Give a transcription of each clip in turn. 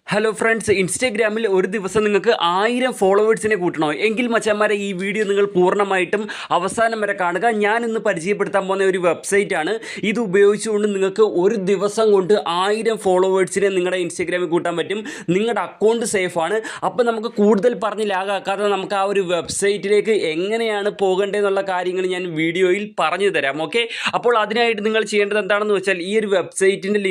Hello friends, ഇൻസ്റ്റാഗ്രാമിൽ ഒരു ദിവസം നിങ്ങൾക്ക് 1000 ഫോളോവേഴ്സിനെ കൂട്ടണോ എങ്കിൽ മച്ചാന്മാരെ ഈ വീഡിയോ നിങ്ങൾ പൂർണ്ണമായിട്ടും അവസാനം വരെ കാണുക. ഞാൻ ഇന്ന് പരിചയപ്പെടുത്താൻ പോകുന്ന ഒരു വെബ്സൈറ്റാണ്. ഇത് ഉപയോഗിച്ചുകൊണ്ട് നിങ്ങൾക്ക് ഒരു ദിവസം കൊണ്ട് 1000 ഫോളോവേഴ്സിനെ നിങ്ങളുടെ ഇൻസ്റ്റാഗ്രാമിൽ കൂട്ടാൻ പറ്റും. നിങ്ങളുടെ അക്കൗണ്ട് സേഫാണ്. അപ്പോൾ നമുക്ക് കൂടുതൽ പറഞ്ഞ് ലാഗാക്കാതെ നമുക്ക് ആ ഒരു വെബ്സൈറ്റിലേക്ക് എങ്ങനെയാണ് പോകേണ്ടതെന്നുള്ള കാര്യങ്ങൾ ഞാൻ വീഡിയോയിൽ പറഞ്ഞു തരാം. ഓക്കെ, അപ്പോൾ അതിനായിട്ട് നിങ്ങൾ ചെയ്യേണ്ടത് എന്താണെന്ന് വെച്ചാൽ ഈ ഒരു വെബ്സൈറ്റിൻ്റെ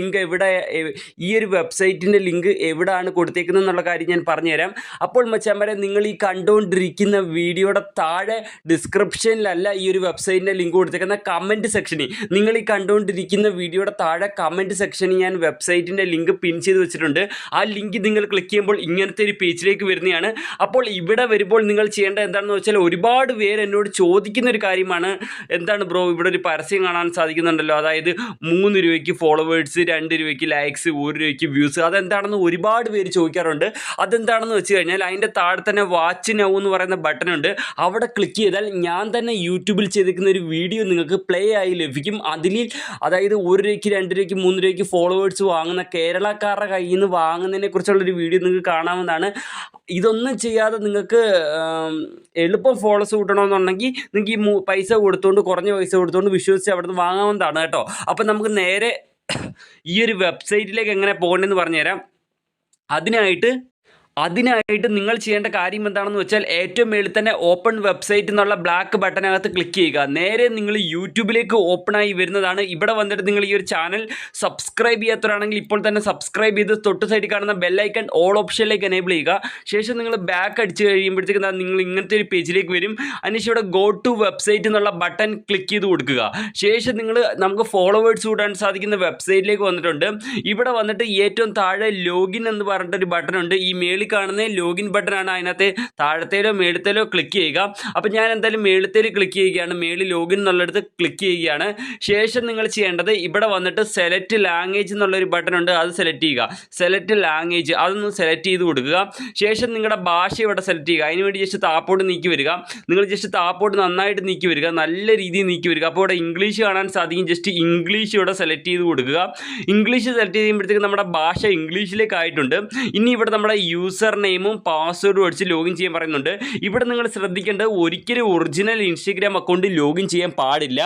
ലിങ്ക് എവിടെയാണ് കൊടുത്തേക്കുന്നത് എന്നുള്ള കാര്യം ഞാൻ പറഞ്ഞുതരാം. അപ്പോൾ മച്ചാന്മാരെ, നിങ്ങൾ ഈ കണ്ടുകൊണ്ടിരിക്കുന്ന വീഡിയോയുടെ താഴെ ഡിസ്ക്രിപ്ഷനിലല്ല ഈ ഒരു വെബ്സൈറ്റിൻ്റെ ലിങ്ക് കൊടുത്തേക്കുന്ന, കമൻറ്റ് സെക്ഷനിൽ നിങ്ങൾ ഈ കണ്ടുകൊണ്ടിരിക്കുന്ന വീഡിയോയുടെ താഴെ കമൻറ്റ് സെക്ഷനിൽ ഞാൻ വെബ്സൈറ്റിൻ്റെ ലിങ്ക് പിൻ ചെയ്ത് വെച്ചിട്ടുണ്ട്. ആ ലിങ്ക് നിങ്ങൾ ക്ലിക്ക് ചെയ്യുമ്പോൾ ഇങ്ങനത്തെ ഒരു പേജിലേക്ക് വരുന്നതാണ്. അപ്പോൾ ഇവിടെ വരുമ്പോൾ നിങ്ങൾ ചെയ്യേണ്ടത് എന്താണെന്ന് വെച്ചാൽ, ഒരുപാട് പേര് എന്നോട് ചോദിക്കുന്ന ഒരു കാര്യമാണ്, എന്താണ് ബ്രോ ഇവിടെ ഒരു പരസ്യം കാണാൻ സാധിക്കുന്നുണ്ടല്ലോ, അതായത് 3 രൂപയ്ക്ക് ഫോളോവേഴ്സ്, 2 രൂപയ്ക്ക് ലൈക്സ്, 1 രൂപയ്ക്ക് വ്യൂസ്, അതെന്താണെന്ന് ഒരുപാട് പേര് ചോദിക്കാറുണ്ട്. അതെന്താണെന്ന് വെച്ച് കഴിഞ്ഞാൽ അതിൻ്റെ താഴെ തന്നെ വാച്ച് നൗ എന്ന് പറയുന്ന ബട്ടൺ ഉണ്ട്. അവിടെ ക്ലിക്ക് ചെയ്താൽ ഞാൻ തന്നെ യൂട്യൂബിൽ ചെയ്തിരിക്കുന്ന ഒരു വീഡിയോ നിങ്ങൾക്ക് പ്ലേ ആയി ലഭിക്കും. അതായത് 1 രൂപയ്ക്ക്, 2 രൂപയ്ക്ക്, 3 രൂപയ്ക്ക് ഫോളോവേഴ്സ് വാങ്ങുന്ന കേരളക്കാരുടെ കയ്യിൽ നിന്ന് വാങ്ങുന്നതിനെ കുറിച്ചുള്ളൊരു വീഡിയോ നിങ്ങൾക്ക് കാണാവുന്നതാണ്. ഇതൊന്നും ചെയ്യാതെ നിങ്ങൾക്ക് എളുപ്പം ഫോളോസ് കൂട്ടണമെന്നുണ്ടെങ്കിൽ നിങ്ങൾക്ക് ഈ പൈസ കൊടുത്തുകൊണ്ട്, കുറഞ്ഞ പൈസ കൊടുത്തുകൊണ്ട് വിശ്വസിച്ച് അവിടെ നിന്ന് വാങ്ങാവുന്നതാണ് കേട്ടോ. അപ്പം നമുക്ക് നേരെ ഈ ഒരു വെബ്സൈറ്റിലേക്ക് എങ്ങനെ പോകണമെന്ന് പറഞ്ഞുതരാം. അതിനായിട്ട് നിങ്ങൾ ചെയ്യേണ്ട കാര്യം എന്താണെന്ന് വെച്ചാൽ, ഏറ്റവും മേളിൽ തന്നെ ഓപ്പൺ വെബ്സൈറ്റ് എന്നുള്ള ബ്ലാക്ക് ബട്ടനകത്ത് ക്ലിക്ക് ചെയ്യുക. നേരെ നിങ്ങൾ യൂട്യൂബിലേക്ക് ഓപ്പണായി വരുന്നതാണ്. ഇവിടെ വന്നിട്ട് നിങ്ങൾ ഈ ഒരു ചാനൽ സബ്സ്ക്രൈബ് ചെയ്യാത്തവരാണെങ്കിൽ ഇപ്പോൾ തന്നെ സബ്സ്ക്രൈബ് ചെയ്ത് തൊട്ട് സൈഡിൽ കാണുന്ന ബെല്ലൈക്കൺ ഓൾ ഓപ്ഷനിലേക്ക് എനേബിൾ ചെയ്യുക. ശേഷം നിങ്ങൾ ബാക്ക് അടിച്ച് കഴിയുമ്പോഴത്തേക്കും നിങ്ങൾ ഇങ്ങനത്തെ ഒരു പേജിലേക്ക് വരും. അതിനുശേഷം ഇവിടെ ഗോ ടു വെബ്സൈറ്റ് എന്നുള്ള ബട്ടൺ ക്ലിക്ക് ചെയ്ത് കൊടുക്കുക. ശേഷം നമുക്ക് ഫോളോവേഴ്സ് കൂടാൻ സാധിക്കുന്ന വെബ്സൈറ്റിലേക്ക് വന്നിട്ടുണ്ട്. ഇവിടെ വന്നിട്ട് ഏറ്റവും താഴെ ലോഗിൻ എന്ന് പറഞ്ഞിട്ടൊരു ബട്ടൺ ഉണ്ട്. ഈ മേളിൽ കാണുന്ന ലോഗിൻ ബട്ടൺ ആണ്. അതിനകത്ത് താഴത്തേലോ മേളത്തേലോ ക്ലിക്ക് ചെയ്യുക. അപ്പം ഞാൻ എന്തായാലും മേളത്തേൽ ക്ലിക്ക് ചെയ്യുകയാണ്. മേളിൽ ലോഗിൻ എന്നുള്ളിടത്ത് ക്ലിക്ക് ചെയ്യുകയാണ്. ശേഷം നിങ്ങൾ ചെയ്യേണ്ടത് ഇവിടെ വന്നിട്ട് സെലക്ട് ലാംഗ്വേജ് എന്നുള്ളൊരു ബട്ടൺ ഉണ്ട്, അത് സെലക്ട് ചെയ്യുക. സെലക്ട് ലാംഗ്വേജ് അതൊന്ന് സെലക്ട് ചെയ്ത് കൊടുക്കുക. ശേഷം നിങ്ങളുടെ ഭാഷ ഇവിടെ സെലക്ട് ചെയ്യുക. അതിനുവേണ്ടി ജസ്റ്റ് താപ്പോട്ട് നീക്കി വരിക. നിങ്ങൾ ജസ്റ്റ് താപ്പോട്ട് നന്നായിട്ട് നീക്കി വരിക, നല്ല രീതിയിൽ നീക്കി വരിക. അപ്പോൾ ഇവിടെ ഇംഗ്ലീഷ് കാണാൻ സാധിക്കും. ജസ്റ്റ് ഇംഗ്ലീഷ് ഇവിടെ സെലക്ട് ചെയ്ത് കൊടുക്കുക. ഇംഗ്ലീഷ് സെലക്ട് ചെയ്യുമ്പോഴത്തേക്ക് നമ്മുടെ ഭാഷ ഇംഗ്ലീഷിലേക്ക് ആയിട്ടുണ്ട്. ഇനി ഇവിടെ നമ്മുടെ യൂസർ നെയിമും പാസ്വേഡും അടിച്ച് ലോഗിൻ ചെയ്യാൻ പറയുന്നുണ്ട്. ഇവിടെ നിങ്ങൾ ശ്രദ്ധിക്കേണ്ടത്, ഒരിക്കലും ഒറിജിനൽ ഇൻസ്റ്റഗ്രാം അക്കൗണ്ട് ലോഗിൻ ചെയ്യാൻ പാടില്ല.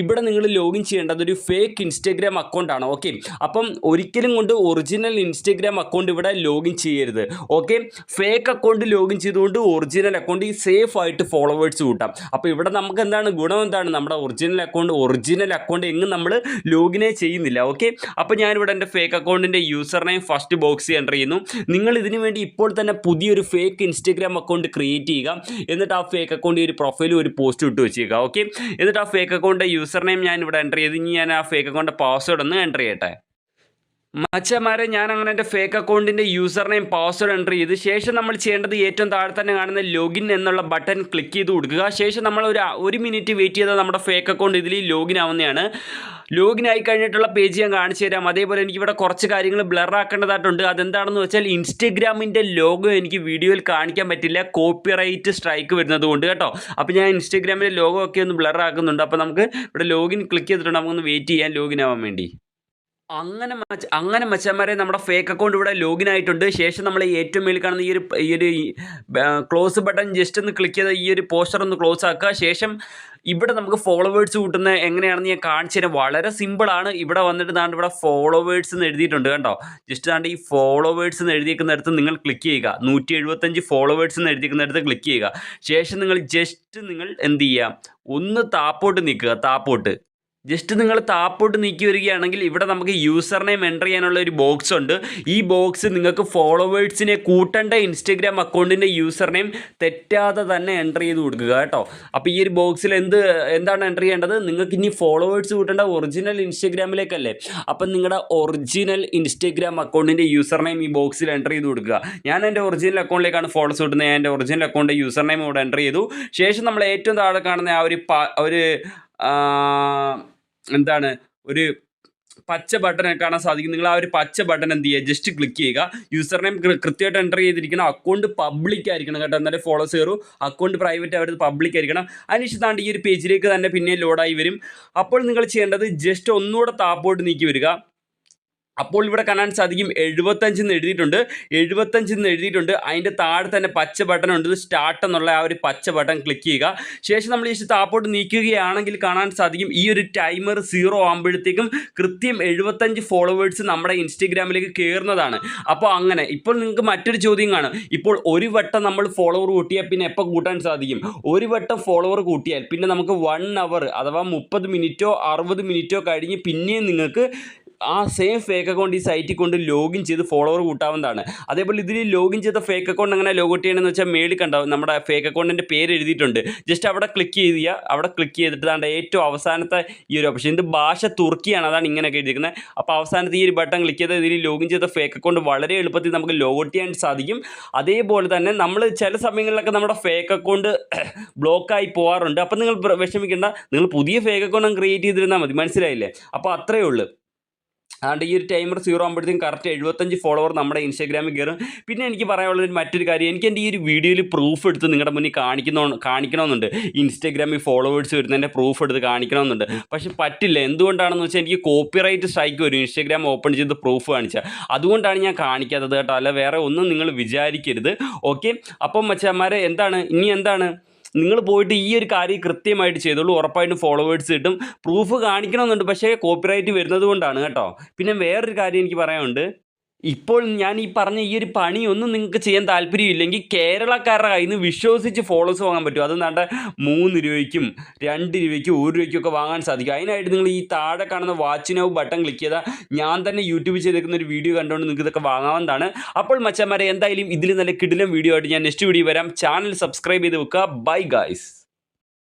ഇവിടെ നിങ്ങൾ ലോഗിൻ ചെയ്യേണ്ടത് ഒരു ഫേക്ക് ഇൻസ്റ്റഗ്രാം അക്കൗണ്ടാണ്. ഓക്കെ, അപ്പം ഒരിക്കലും കൊണ്ട് ഒറിജിനൽ ഇൻസ്റ്റഗ്രാം അക്കൗണ്ട് ഇവിടെ ലോഗിൻ ചെയ്യരുത്. ഓക്കെ, ഫേക്ക് അക്കൗണ്ട് ലോഗിൻ ചെയ്തുകൊണ്ട് ഒറിജിനൽ അക്കൗണ്ട് സേഫ് ആയിട്ട് ഫോളോവേഴ്സ് കൂട്ടാം. അപ്പോൾ ഇവിടെ നമുക്ക് എന്താണ് ഗുണം, എന്താണ് നമ്മുടെ ഒറിജിനൽ അക്കൗണ്ട് എങ്ങും നമ്മൾ ലോഗിനേ ചെയ്യുന്നില്ല. ഓക്കെ, അപ്പോൾ ഞാനിവിടെ എൻ്റെ ഫേക്ക് അക്കൗണ്ടിൻ്റെ യൂസർ നെയിം ഫസ്റ്റ് ബോക്സിൽ എൻ്റർ ചെയ്യുന്നു. നിങ്ങൾ ഇതിന് വേണ്ടി ഇപ്പോൾ തന്നെ പുതിയൊരു ഫേക്ക് ഇൻസ്റ്റഗ്രാം അക്കൗണ്ട് ക്രിയേറ്റ് ചെയ്യുക. എന്നിട്ട് ആ ഫേക്ക് അക്കൗണ്ട് ഒരു പ്രൊഫൈലും ഒരു പോസ്റ്റ് ഇട്ട് വെച്ചേക്കുക. ഓക്കെ, എന്നിട്ട് ആ ഫേക്ക് അക്കൗണ്ടിൻ്റെ യൂസർ നെയിം ഞാൻ ഇവിടെ എൻ്റർ ചെയ്ത്, ഇനി ഞാൻ ആ ഫേക്ക് അക്കൗണ്ടിൻ്റെ പാസ്വേഡ് ഒന്ന് എൻ്റർ ചെയ്യട്ടെ. മച്ചന്മാരെ, ഞാൻ അങ്ങനെ എൻ്റെ ഫേക്ക് അക്കൗണ്ടിൻ്റെ യൂസർ നെയിം പാസ്വേഡ് എൻ്റർ ചെയ്ത് ശേഷം നമ്മൾ ചെയ്യേണ്ടത് ഏറ്റവും താഴെ തന്നെ കാണുന്ന ലോഗിൻ എന്നുള്ള ബട്ടൺ ക്ലിക്ക് ചെയ്ത് കൊടുക്കുക. ശേഷം നമ്മൾ ഒരു മിനിറ്റ് വെയിറ്റ് ചെയ്താൽ നമ്മുടെ ഫേക്ക് അക്കൗണ്ട് ഇതിൽ ലോഗിൻ ആവുന്നതാണ്. ലോഗിൻ ആയി കഴിഞ്ഞിട്ടുള്ള പേജ് ഞാൻ കാണിച്ചു തരാം. അതേപോലെ എനിക്കിവിടെ കുറച്ച് കാര്യങ്ങൾ ബ്ലർ ആക്കേണ്ടതായിട്ടുണ്ട്. അതെന്താണെന്ന് വെച്ചാൽ, ഇൻസ്റ്റഗ്രാമിൻ്റെ ലോഗോ എനിക്ക് വീഡിയോയിൽ കാണിക്കാൻ പറ്റില്ല, കോപ്പിറൈറ്റ് സ്ട്രൈക്ക് വരുന്നത് കൊണ്ട് കേട്ടോ. അപ്പോൾ ഞാൻ ഇൻസ്റ്റഗ്രാമിൻ്റെ ലോഗോ ഒക്കെ ഒന്ന് ബ്ലർ ആക്കുന്നുണ്ട്. അപ്പോൾ നമുക്ക് ഇവിടെ ലോഗിൻ ക്ലിക്ക് ചെയ്തിട്ടുണ്ട്. നമുക്കൊന്ന് വെയിറ്റ് ചെയ്യാൻ ലോഗിൻ ആവാൻ വേണ്ടി. അങ്ങനെ മച്ചന്മാരെ, നമ്മുടെ ഫേക്ക് അക്കൗണ്ട് ഇവിടെ ലോഗിൻ ആയിട്ടുണ്ട്. ശേഷം നമ്മൾ ഏറ്റവും മേളിൽ കാണുന്ന ഈ ഒരു ക്ലോസ് ബട്ടൺ ജസ്റ്റ് ഒന്ന് ക്ലിക്ക് ചെയ്ത് ഈ ഒരു പോസ്റ്റർ ഒന്ന് ക്ലോസ് ആക്കുക. ശേഷം ഇവിടെ നമുക്ക് ഫോളോവേഴ്സ് കൂട്ടുന്ന എങ്ങനെയാണെന്ന് ഞാൻ കാണിച്ചു തരാം. വളരെ സിമ്പിളാണ്. ഇവിടെ വന്നിട്ട് ഇവിടെ ഫോളോവേഴ്സ് എന്ന് എഴുതിയിട്ടുണ്ട് കണ്ടോ. ജസ്റ്റ് ഈ ഫോളോവേഴ്സ് എന്ന് എഴുതിയിരിക്കുന്നിടത്ത് നിങ്ങൾ ക്ലിക്ക് ചെയ്യുക. 175 ഫോളോവേഴ്സ് എന്ന് എഴുതിയിരിക്കുന്നിടത്ത് ക്ലിക്ക് ചെയ്യുക. ശേഷം നിങ്ങൾ എന്ത് ചെയ്യുക, ഒന്ന് താപ്പോട്ട് നിൽക്കുക. ജസ്റ്റ് നിങ്ങൾ താപ്പോട്ട് നീക്കി വരികയാണെങ്കിൽ ഇവിടെ നമുക്ക് യൂസർ നെയിം എൻ്റർ ചെയ്യാനുള്ള ഒരു ബോക്സ് ഉണ്ട്. ഈ ബോക്സ് നിങ്ങൾക്ക് ഫോളോവേഴ്സിനെ കൂട്ടേണ്ട ഇൻസ്റ്റഗ്രാം അക്കൗണ്ടിൻ്റെ യൂസർ നെയിം തെറ്റാതെ തന്നെ എൻ്റർ ചെയ്ത് കൊടുക്കുക കേട്ടോ. അപ്പോൾ ഈ ഒരു ബോക്സിൽ എന്താണ് എൻ്റർ ചെയ്യേണ്ടത്, നിങ്ങൾക്ക് ഇനി ഫോളോവേഴ്സ് കൂട്ടേണ്ട ഒറിജിനൽ ഇൻസ്റ്റഗ്രാമിലേക്കല്ലേ. അപ്പം നിങ്ങളുടെ ഒറിജിനൽ ഇൻസ്റ്റഗ്രാം അക്കൗണ്ടിൻ്റെ യൂസർ നെയിം ഈ ബോക്സിൽ എൻ്റർ ചെയ്ത് കൊടുക്കുക. ഞാൻ എൻ്റെ ഒറിജിനൽ അക്കൗണ്ടിലേക്കാണ് ഫോളോസ് കൂട്ടുന്നത്. ഞാൻ എൻ്റെ ഒറിജിനൽ അക്കൗണ്ടിൻ്റെ യൂസർ നെയിം ഇവിടെ എൻ്റർ ചെയ്തു. ശേഷം നമ്മൾ ഏറ്റവും താഴെ കാണുന്ന എന്താണ് ഒരു പച്ച ബട്ടൺ കാണാൻ സാധിക്കും. നിങ്ങൾ ആ ഒരു പച്ച ബട്ടൺ എന്ത് ചെയ്യുക, ജസ്റ്റ് ക്ലിക്ക് ചെയ്യുക. യൂസർ നെയിം കൃത്യമായിട്ട് എൻ്റർ ചെയ്തിരിക്കണം. അക്കൗണ്ട് പബ്ലിക് ആയിരിക്കണം കേട്ടോ, എന്നാലും ഫോളോസ് കയറും. അക്കൗണ്ട് പ്രൈവറ്റ് ആവരുത്, പബ്ലിക് ആയിരിക്കണം. അതിനുശേഷം ഈ ഒരു പേജിലേക്ക് തന്നെ പിന്നെ ലോഡായി വരും. അപ്പോൾ നിങ്ങൾ ചെയ്യേണ്ടത് ജസ്റ്റ് ഒന്നുകൂടെ താപ്പോട്ട് നീക്കി വരിക. അപ്പോൾ ഇവിടെ കാണാൻ സാധിക്കും 75 എന്ന് എഴുതിയിട്ടുണ്ട്. അതിൻ്റെ താഴെ തന്നെ പച്ച ബട്ടൺ ഉണ്ട്, സ്റ്റാർട്ട് എന്നുള്ള ആ ഒരു പച്ച ബട്ടൺ ക്ലിക്ക് ചെയ്യുക. ശേഷം നമ്മൾ ഈ താപ്പോട്ട് നീക്കുകയാണെങ്കിൽ കാണാൻ സാധിക്കും ഈ ഒരു ടൈമർ 0 ആകുമ്പോഴത്തേക്കും കൃത്യം 75 ഫോളോവേഴ്സ് നമ്മുടെ ഇൻസ്റ്റഗ്രാമിലേക്ക് കയറുന്നതാണ്. അപ്പോൾ അങ്ങനെ ഇപ്പോൾ നിങ്ങൾക്ക് മറ്റൊരു ചോദ്യം കാണും, ഇപ്പോൾ ഒരു വട്ടം നമ്മൾ ഫോളോവർ കൂട്ടിയാൽ പിന്നെ എപ്പോൾ കൂട്ടാൻ സാധിക്കും? ഒരു വട്ടം ഫോളോവർ കൂട്ടിയാൽ പിന്നെ നമുക്ക് 1 അവർ അഥവാ 30 മിനിറ്റോ 60 മിനിറ്റോ കഴിഞ്ഞ് പിന്നെയും നിങ്ങൾക്ക് ആ സെയിം ഫേക്ക് അക്കൗണ്ട് ഈ സൈറ്റിൽ കൊണ്ട് ലോഗിൻ ചെയ്ത് ഫോളോവർ കൂട്ടാവുന്നതാണ്. അതേപോലെ ഇതിൽ ലോഗിൻ ചെയ്ത ഫേക്ക് അക്കൗണ്ട് അങ്ങനെ ലോഗൗട്ട് ചെയ്യണമെന്ന് വെച്ചാൽ മേളിൽ കണ്ടാവും നമ്മുടെ ഫേക്ക് അക്കൗണ്ടിൻ്റെ പേര് എഴുതിയിട്ടുണ്ട്. ജസ്റ്റ് അവിടെ ക്ലിക്ക് ചെയ്യുക. അവിടെ ക്ലിക്ക് ചെയ്തിട്ട് ദാണ്ട് ഏറ്റവും അവസാനത്തെ ഈ ഒരു ഓപ്ഷൻ, ഇത് ഭാഷ തുർക്കിയാണ്, അതാണ് ഇങ്ങനെയൊക്കെ എഴുതിയിരിക്കുന്നത്. അപ്പോൾ അവസാനത്തെ ഈ ഒരു ബട്ടൺ ക്ലിക്ക് ചെയ്ത് ഇതിൽ ലോഗിൻ ചെയ്ത ഫേക്ക് അക്കൗണ്ട് വളരെ എളുപ്പത്തിൽ നമുക്ക് ലോഗൗട്ട് ചെയ്യാൻ സാധിക്കും. അതേപോലെ തന്നെ നമ്മൾ ചില സമയങ്ങളിലൊക്കെ നമ്മുടെ ഫേക്ക് അക്കൗണ്ട് ബ്ലോക്കായി പോകാറുണ്ട്. അപ്പോൾ നിങ്ങൾ വിഷമിക്കേണ്ട, നിങ്ങൾ പുതിയ ഫേക്ക് അക്കൗണ്ട് ക്രിയേറ്റ് ചെയ്തിരുന്നാൽ മതി. മനസ്സിലായില്ലേ? അപ്പോൾ അത്രയേ ഉള്ളൂ. അതുകൊണ്ട് ഈ ഒരു ടൈമർ 0 ആകുമ്പോഴത്തേക്കും കറക്റ്റ് 75 ഫോളോവർ നമ്മുടെ ഇൻസ്റ്റാഗ്രാമിൽ കയറും. പിന്നെ എനിക്ക് പറയാനുള്ളൊരു മറ്റൊരു കാര്യം, എനിക്ക് എൻ്റെ ഈ ഒരു വീഡിയോയിൽ പ്രൂഫ് എടുത്ത് നിങ്ങളുടെ മുന്നിൽ കാണിക്കണമെന്നുണ്ട്. ഇൻസ്റ്റാഗ്രാമിൽ ഫോളോവേഴ്സ് വരുന്നതിൻ്റെ പ്രൂഫ് എടുത്ത് കാണിക്കണമെന്നുണ്ട്. പക്ഷെ പറ്റില്ല. എന്തുകൊണ്ടാണെന്ന് വെച്ചാൽ എനിക്ക് കോപ്പിറൈറ്റ് സ്ട്രൈക്ക് വരും ഇൻസ്റ്റാഗ്രാം ഓപ്പൺ ചെയ്ത് പ്രൂഫ് കാണിച്ചാൽ. അതുകൊണ്ടാണ് ഞാൻ കാണിക്കാത്തത് കേട്ടോ. അല്ല വേറെ ഒന്നും നിങ്ങൾ വിചാരിക്കരുത്. ഓക്കെ, അപ്പം മച്ചാന്മാരെ എന്താണ് നിങ്ങൾ പോയിട്ട് ഈ ഒരു കാര്യം കൃത്യമായിട്ട് ചെയ്തോളൂ. ഉറപ്പായിട്ടും ഫോളോവേഴ്സ് കിട്ടും. പ്രൂഫ് കാണിക്കണമെന്നുണ്ട്, പക്ഷേ കോപ്പിറൈറ്റ് വരുന്നത് കൊണ്ടാണ് കേട്ടോ. പിന്നെ വേറൊരു കാര്യം എനിക്ക് പറയാനുണ്ട്, ഇപ്പോൾ ഞാൻ ഈ പറഞ്ഞ ഈ ഒരു പണിയൊന്നും നിങ്ങൾക്ക് ചെയ്യാൻ താല്പര്യമില്ലെങ്കിൽ കേരളക്കാരുടെ കയ്യിൽ നിന്ന് വിശ്വസിച്ച് ഫോളോവേഴ്സ് വാങ്ങാൻ പറ്റും. അത് നല്ല 3 രൂപയ്ക്കും 2 രൂപയ്ക്കും 1 രൂപയ്ക്കും ഒക്കെ വാങ്ങാൻ സാധിക്കും. അതിനായിട്ട് നിങ്ങൾ ഈ താഴെ കാണുന്ന വാച്ച് നൗ ബട്ടൺ ക്ലിക്ക് ചെയ്താൽ ഞാൻ തന്നെ യൂട്യൂബിൽ ചെയ്തേക്കുന്ന ഒരു വീഡിയോ കണ്ടുകൊണ്ട് നിങ്ങൾക്ക് ഇതൊക്കെ വാങ്ങാവുന്നതാണ്. അപ്പോൾ മച്ചാന്മാരെ എന്തായാലും ഇതിൽ നല്ല കിടിലം വീഡിയോ ആയിട്ട് ഞാൻ നെക്സ്റ്റ് വീഡിയോ വരാം. ചാനൽ സബ്സ്ക്രൈബ് ചെയ്ത് വെക്കുക. Bye guys.